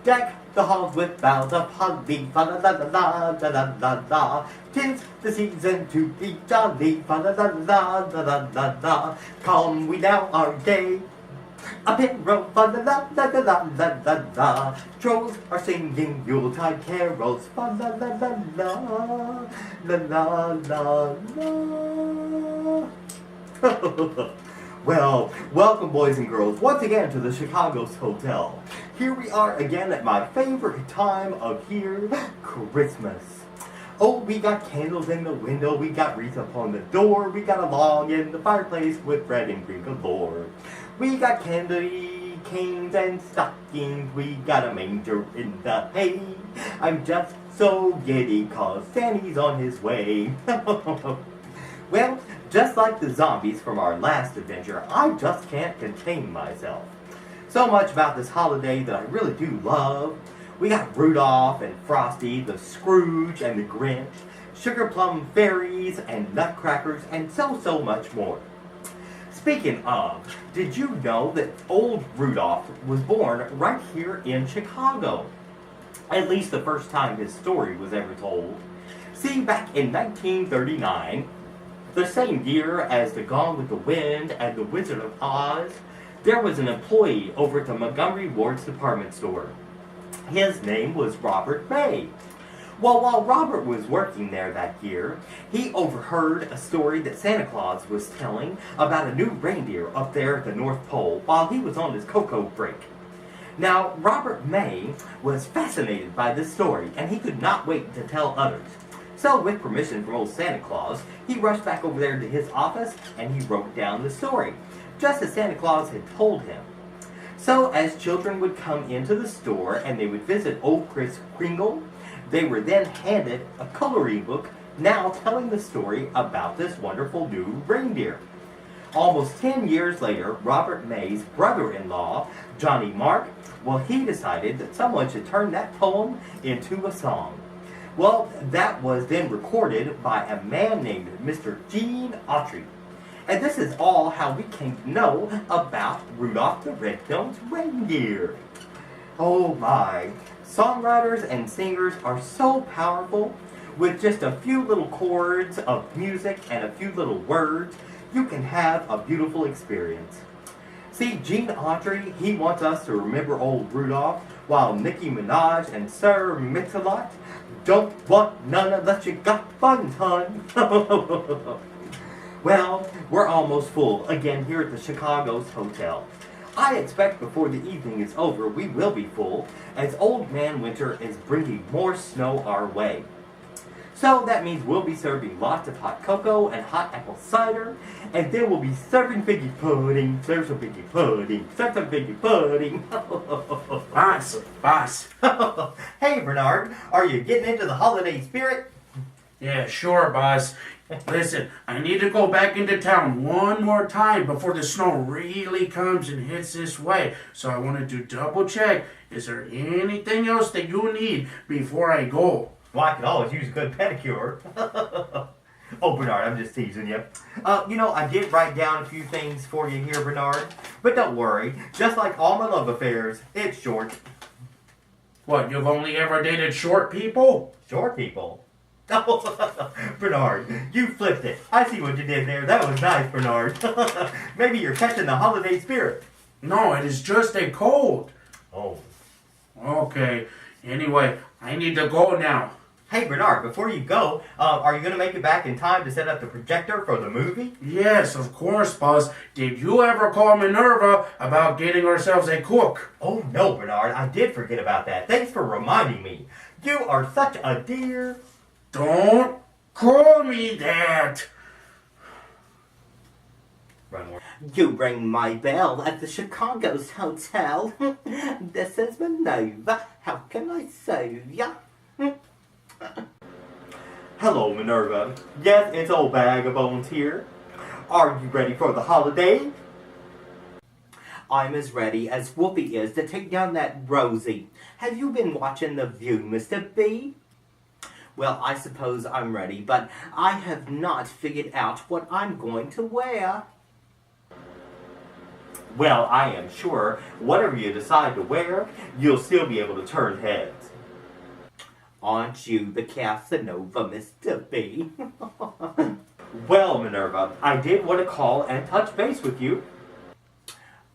Deck the halls with boughs of holly, fa la la la la la la la la. 'Tis the season to be jolly, fa la la la la la la la. Come we now are gay, a row, fa la la la la la la la la. Trolls are singing Yuletide carols, fa la la la la la la la la. Well, welcome boys and girls once again to the Chicago's Hotel. Here we are again at my favorite time of year, Christmas. Oh, we got candles in the window, we got wreaths upon the door, we got a log in the fireplace with red and green galore. We got candy canes and stockings, we got a manger in the hay. I'm just so giddy 'cause Santa's on his way. Well, just like the zombies from our last adventure, I just can't contain myself. So much about this holiday that I really do love. We got Rudolph and Frosty, the Scrooge and the Grinch, sugar plum fairies and nutcrackers, and so much more. Speaking of, did you know that old Rudolph was born right here in Chicago? At least the first time his story was ever told. See, back in 1939, the same year as the Gone with the Wind and the Wizard of Oz, there was an employee over at the Montgomery Ward's department store. His name was Robert May. Well, while Robert was working there that year, he overheard a story that Santa Claus was telling about a new reindeer up there at the North Pole while he was on his cocoa break. Now, Robert May was fascinated by this story, and he could not wait to tell others. So, with permission from old Santa Claus, he rushed back over there to his office and he wrote down the story, just as Santa Claus had told him. So, as children would come into the store and they would visit old Kris Kringle, they were then handed a coloring book now telling the story about this wonderful new reindeer. Almost 10 years later, Robert May's brother-in-law, Johnny Mark, well, he decided that someone should turn that poem into a song. Well, that was then recorded by a man named Mr. Gene Autry. And this is all how we came to know about Rudolph the Red-Nosed Reindeer. Oh my, songwriters and singers are so powerful. With just a few little chords of music and a few little words, you can have a beautiful experience. See, Gene Autry, he wants us to remember old Rudolph, while Nicki Minaj and Sir Mix-a-Lot don't want none unless you got funds, hun. Well, we're almost full again here at the Chicago's Hotel. I expect before the evening is over we will be full, as Old Man Winter is bringing more snow our way. So that means we'll be serving lots of hot cocoa and hot apple cider, and then we'll be serving figgy pudding, serve some figgy pudding, serve some figgy pudding. Boss. Hey Bernard, are you getting into the holiday spirit? Yeah, sure, boss. Listen, I need to go back into town one more time before the snow really comes and hits this way. So I wanted to double check. Is there anything else that you need before I go? Well, I could always use a good pedicure. Oh, Bernard, I'm just teasing you. I did write down a few things for you here, Bernard. But don't worry, just like all my love affairs, it's short. What, you've only ever dated short people? Short people? Oh, Bernard, you flipped it. I see what you did there. That was nice, Bernard. Maybe you're catching the holiday spirit. No, it is just a cold. Oh. Okay. Anyway, I need to go now. Hey, Bernard, before you go, are you going to make it back in time to set up the projector for the movie? Yes, of course, boss. Did you ever call Minerva about getting ourselves a cook? Oh, no, Bernard. I did forget about that. Thanks for reminding me. You are such a dear. Don't call me that. You ring my bell at the Chicago's Hotel. This is Minerva. How can I serve ya? Hello, Minerva. Yes, it's old Bag of Bones here. Are you ready for the holiday? I'm as ready as Whoopi is to take down that Rosie. Have you been watching The View, Mr. B? Well, I suppose I'm ready, but I have not figured out what I'm going to wear. Well, I am sure whatever you decide to wear, you'll still be able to turn heads. Aren't you the Casanova, Mr. B? Well, Minerva, I did want to call and touch base with you.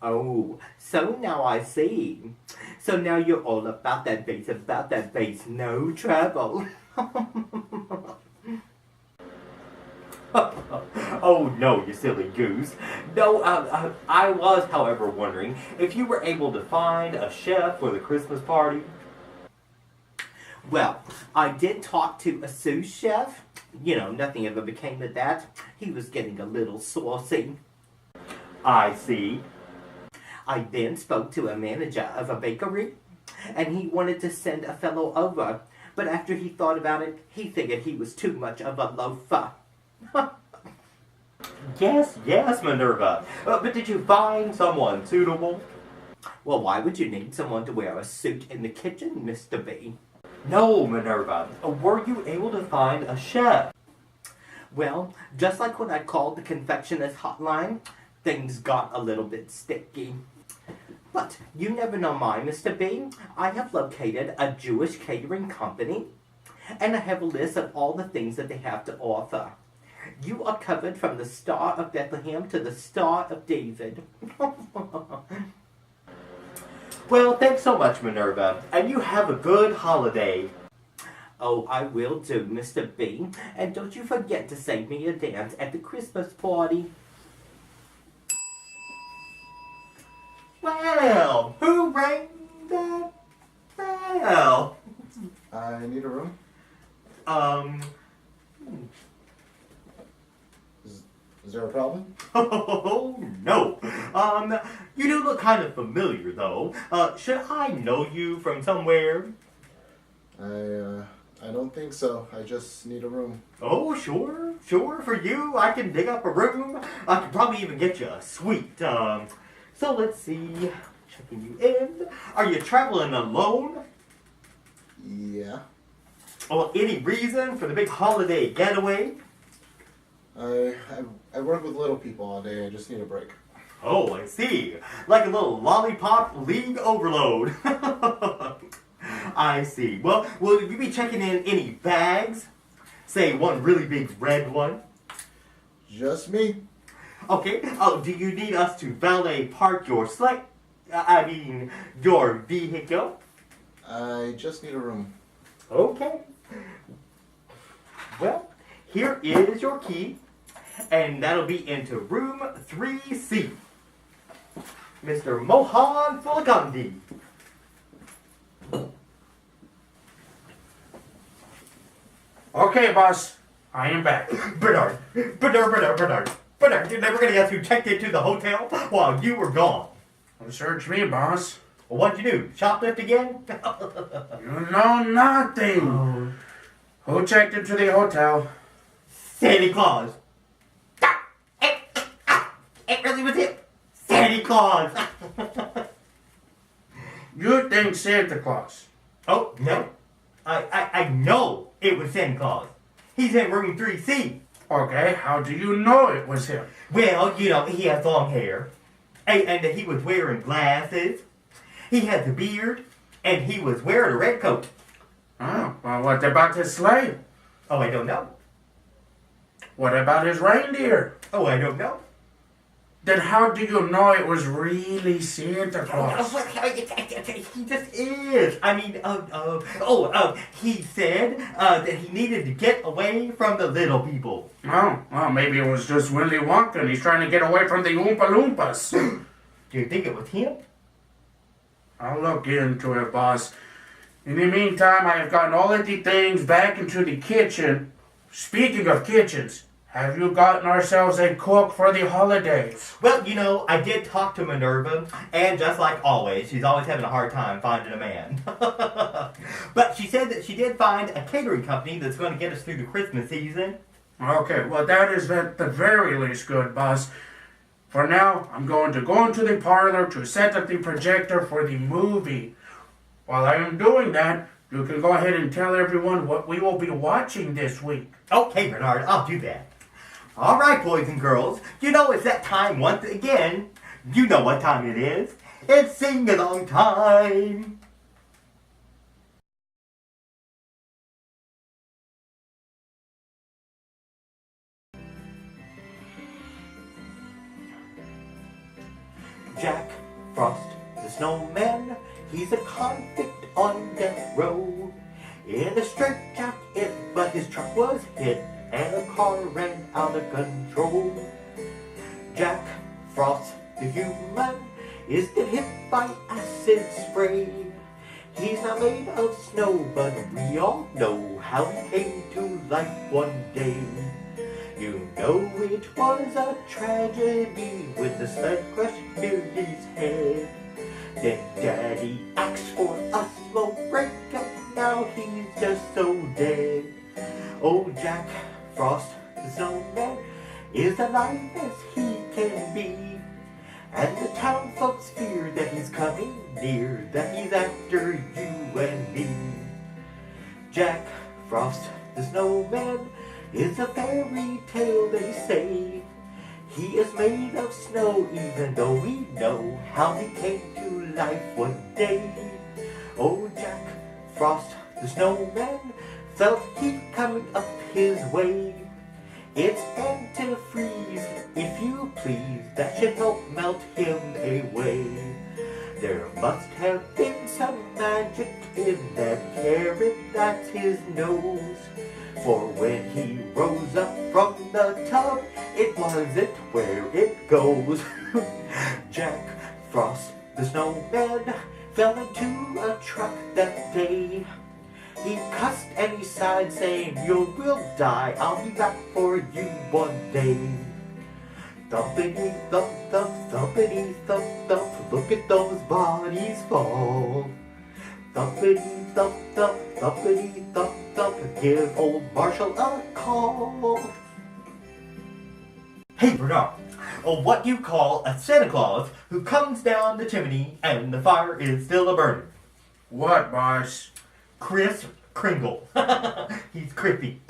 Oh, so now I see. So now you're all about that bass, no trouble. Oh no, you silly goose. No, I was, however, wondering if you were able to find a chef for the Christmas party. Well, I did talk to a sous chef. You know, nothing ever became of that. He was getting a little saucy. I see. I then spoke to a manager of a bakery, and he wanted to send a fellow over. But after he thought about it, he figured he was too much of a loafer. Yes, Minerva. But did you find someone suitable? Well, why would you need someone to wear a suit in the kitchen, Mr. B? No, Minerva. Were you able to find a chef? Well, just like when I called the confectioner's hotline, things got a little bit sticky. But you never know mine, Mr. B. I have located a Jewish catering company, and I have a list of all the things that they have to offer. You are covered from the Star of Bethlehem to the Star of David. Well, thanks so much, Minerva, and you have a good holiday. Oh, I will do, Mr. B. And don't you forget to sing me a dance at the Christmas party. Well, who rang that bell? I need a room. Is there a problem? Oh, no. You do look kind of familiar, though. Should I know you from somewhere? I don't think so. I just need a room. Oh, sure. For you, I can dig up a room. I could probably even get you a suite. So let's see. Checking you in. Are you traveling alone? Yeah. Well, any reason for the big holiday getaway? I work with little people all day. I just need a break. Oh, I see. Like a little lollipop league overload. I see. Well, will you be checking in any bags? Say one really big red one. Just me. Okay. Oh, do you need us to valet park your your vehicle? I just need a room. Okay. Well, here is your key, and that'll be into room 3C. Mr. Mohan Fulagandi. Okay, boss. I am back. Bernard, you're never going to get you checked into the hotel while you were gone. Search me, boss. Well, what'd you do? Shoplift again? You know nothing. Who checked into the hotel? Santa Claus. It really was him. Santa Claus. You think Santa Claus? Oh, no. I know it was Santa Claus. He's in room 3C. Okay, how do you know it was him? Well, you know, he has long hair. And he was wearing glasses. He has a beard. And he was wearing a red coat. Oh, well, what about his sleigh? Oh, I don't know. What about his reindeer? Oh, I don't know. Then how do you know it was really Santa Claus? He just is. I mean, he said that he needed to get away from the little people. Oh, well, maybe it was just Willy Wonka and he's trying to get away from the Oompa Loompas. Do you think it was him? I'll look into it, boss. In the meantime, I have gotten all of the things back into the kitchen. Speaking of kitchens, have you gotten ourselves a cook for the holidays? Well, you know, I did talk to Minerva, and just like always, she's always having a hard time finding a man. But she said that she did find a catering company that's going to get us through the Christmas season. Okay, well, that is at the very least good, boss. For now, I'm going to go into the parlor to set up the projector for the movie. While I am doing that, you can go ahead and tell everyone what we will be watching this week. Okay, Bernard, I'll do that. All right, boys and girls, you know it's that time once again You know what time it is. It's sing-along time. Jack Frost, the snowman, he's a convict on death row. In a straitjacket, but his truck was hit, and the car ran out of control. Jack Frost, the human, is get hit by acid spray. He's not made of snow, but we all know how he came to life one day. You know it was a tragedy when the sled crushed Billy's head. Then Daddy asked for a slow breakup, now he's just so dead. Oh, Jack Frost, the snowman, is alive as he can be. And the town folks fear that he's coming near, that he's after you and me. Jack Frost, the snowman, is a fairy tale, they say. He is made of snow, even though we know how he came to life one day. Oh, Jack Frost, the snowman, felt heat coming up his way. It's antifreeze, if you please, that should help melt him away. There must have been some magic in that carrot that's his nose. For when he rose up from the tub, it wasn't where it goes. Jack Frost, the snowman, fell into a truck that day. He cussed and he sighed, saying, "You will die, I'll be back for you one day." Thumpity thump thump, thumpity thump thump, look at those bodies fall. Thumpity thump thump, thumpity thump thump, give old Marshall a call. Hey Bernard, what do you call a Santa Claus who comes down the chimney and the fire is still a-burning? What, boss? Kris Kringle. He's crispy.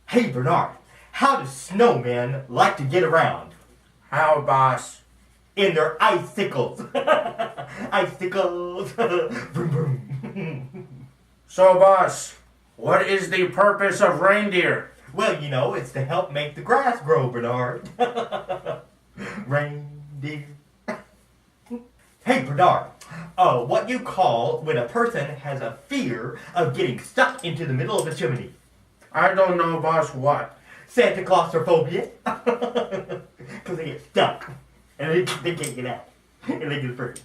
Hey Bernard, how do snowmen like to get around? How, boss? In their icicles. Icicles. Vroom, vroom. So, boss, what is the purpose of reindeer? Well, you know, it's to help make the grass grow, Bernard. Reindeer. Hey Bernard, what do you call when a person has a fear of getting stuck into the middle of a chimney? I don't know, boss, what? Santa Claustrophobia. Because they get stuck. And they can't get out. And they get afraid.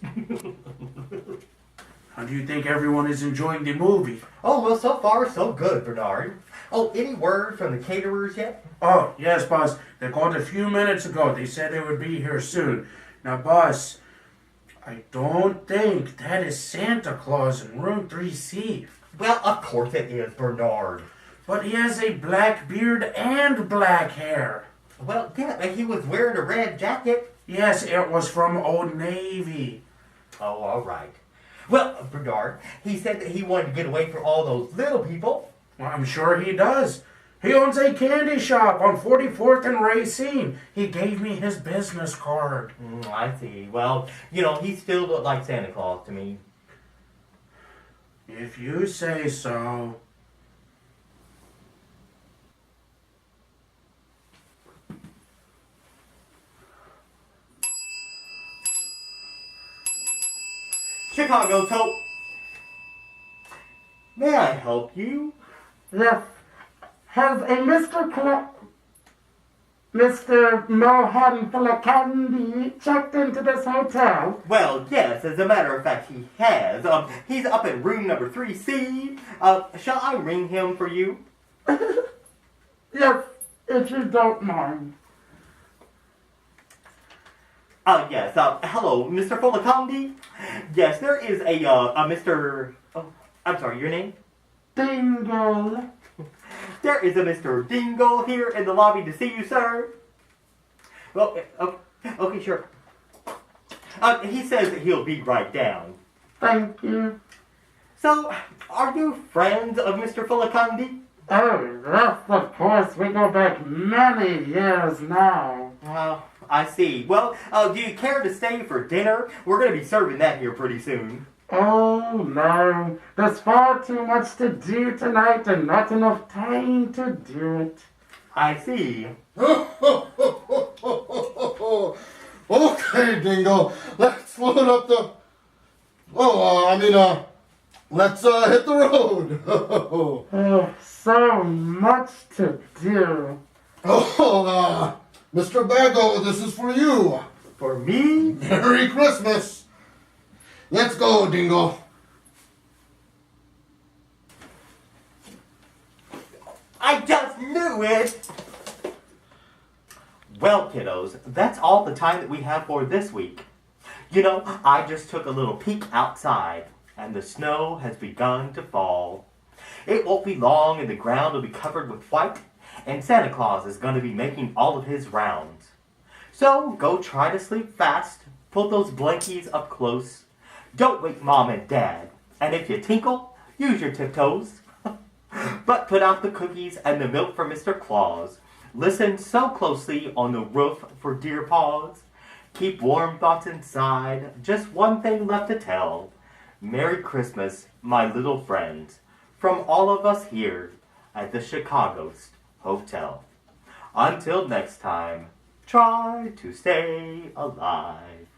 How do you think everyone is enjoying the movie? Oh, well, so far, so good, Bernard. Oh, any word from the caterers yet? Oh, yes, boss. They called a few minutes ago. They said they would be here soon. Now, boss, I don't think that is Santa Claus in room 3C. Well, of course it is, Bernard. But he has a black beard and black hair. Well, yeah, he was wearing a red jacket. Yes, it was from Old Navy. Oh, all right. Well, Bernard, he said that he wanted to get away from all those little people. Well, I'm sure he does. He owns a candy shop on 44th and Racine. He gave me his business card. I see. Well, you know, he still looked like Santa Claus to me. If you say so. Chicago's Hope. May I help you? Yes. Has a Mr. Mohan full of candy checked into this hotel? Well, yes, as a matter of fact, he has. He's up in room number 3C. Shall I ring him for you? Yes, if you don't mind. Yes, hello, Mr. Folakandi? Yes, there is a Mr. Oh, I'm sorry, your name? Dingle. There is a Mr. Dingle here in the lobby to see you, sir. Well, okay, sure. He says that he'll be right down. Thank you. So, are you friends of Mr. Folakandi? Oh, yes, of course. We go back many years now. I see. Well, do you care to stay for dinner? We're going to be serving that here pretty soon. Oh no, there's far too much to do tonight and not enough time to do it. I see. Okay, Dingo. Let's load up the. Let's hit the road. Oh, so much to do. Mr. Baggo, this is for you. For me? Merry Christmas. Let's go, Dingo. I just knew it! Well, kiddos, that's all the time that we have for this week. You know, I just took a little peek outside, and the snow has begun to fall. It won't be long and the ground will be covered with white, and Santa Claus is going to be making all of his rounds. So, go try to sleep fast, pull those blankies up close, don't wake Mom and Dad, and if you tinkle, use your tiptoes. But put out the cookies and the milk for Mr. Claus. Listen so closely on the roof for dear paws. Keep warm thoughts inside, just one thing left to tell. Merry Christmas, my little friends, from all of us here at the Chicago Hotel. Until next time, try to stay alive.